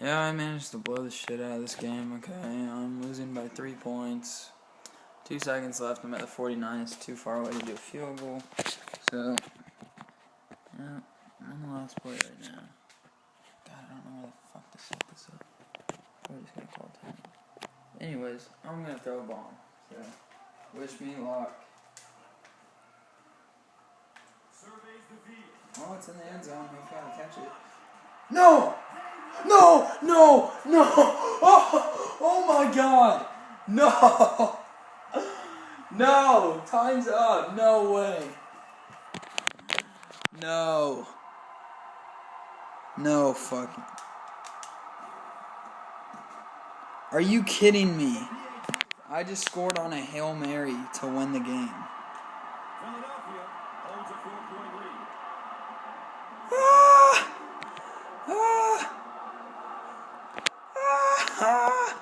Yeah, I managed to blow the shit out of this game, okay? I'm losing by 3 points. 2 seconds left. I'm at the 49. It's too far away to do a field goal. So, yeah, I'm on the last play right now. God, I don't know where the fuck to set this up. We're just gonna call time. Anyways, I'm gonna throw a bomb. So, wish me luck. Oh, it's in the end zone. We've got to catch it. No! No! No! No! Oh, oh my god! No! No! Time's up! No way! No! No fucking... Are you kidding me? I just scored on a Hail Mary to win the game. Philadelphia holds a 4-point lead. Ah! Ah! Ah! Ah!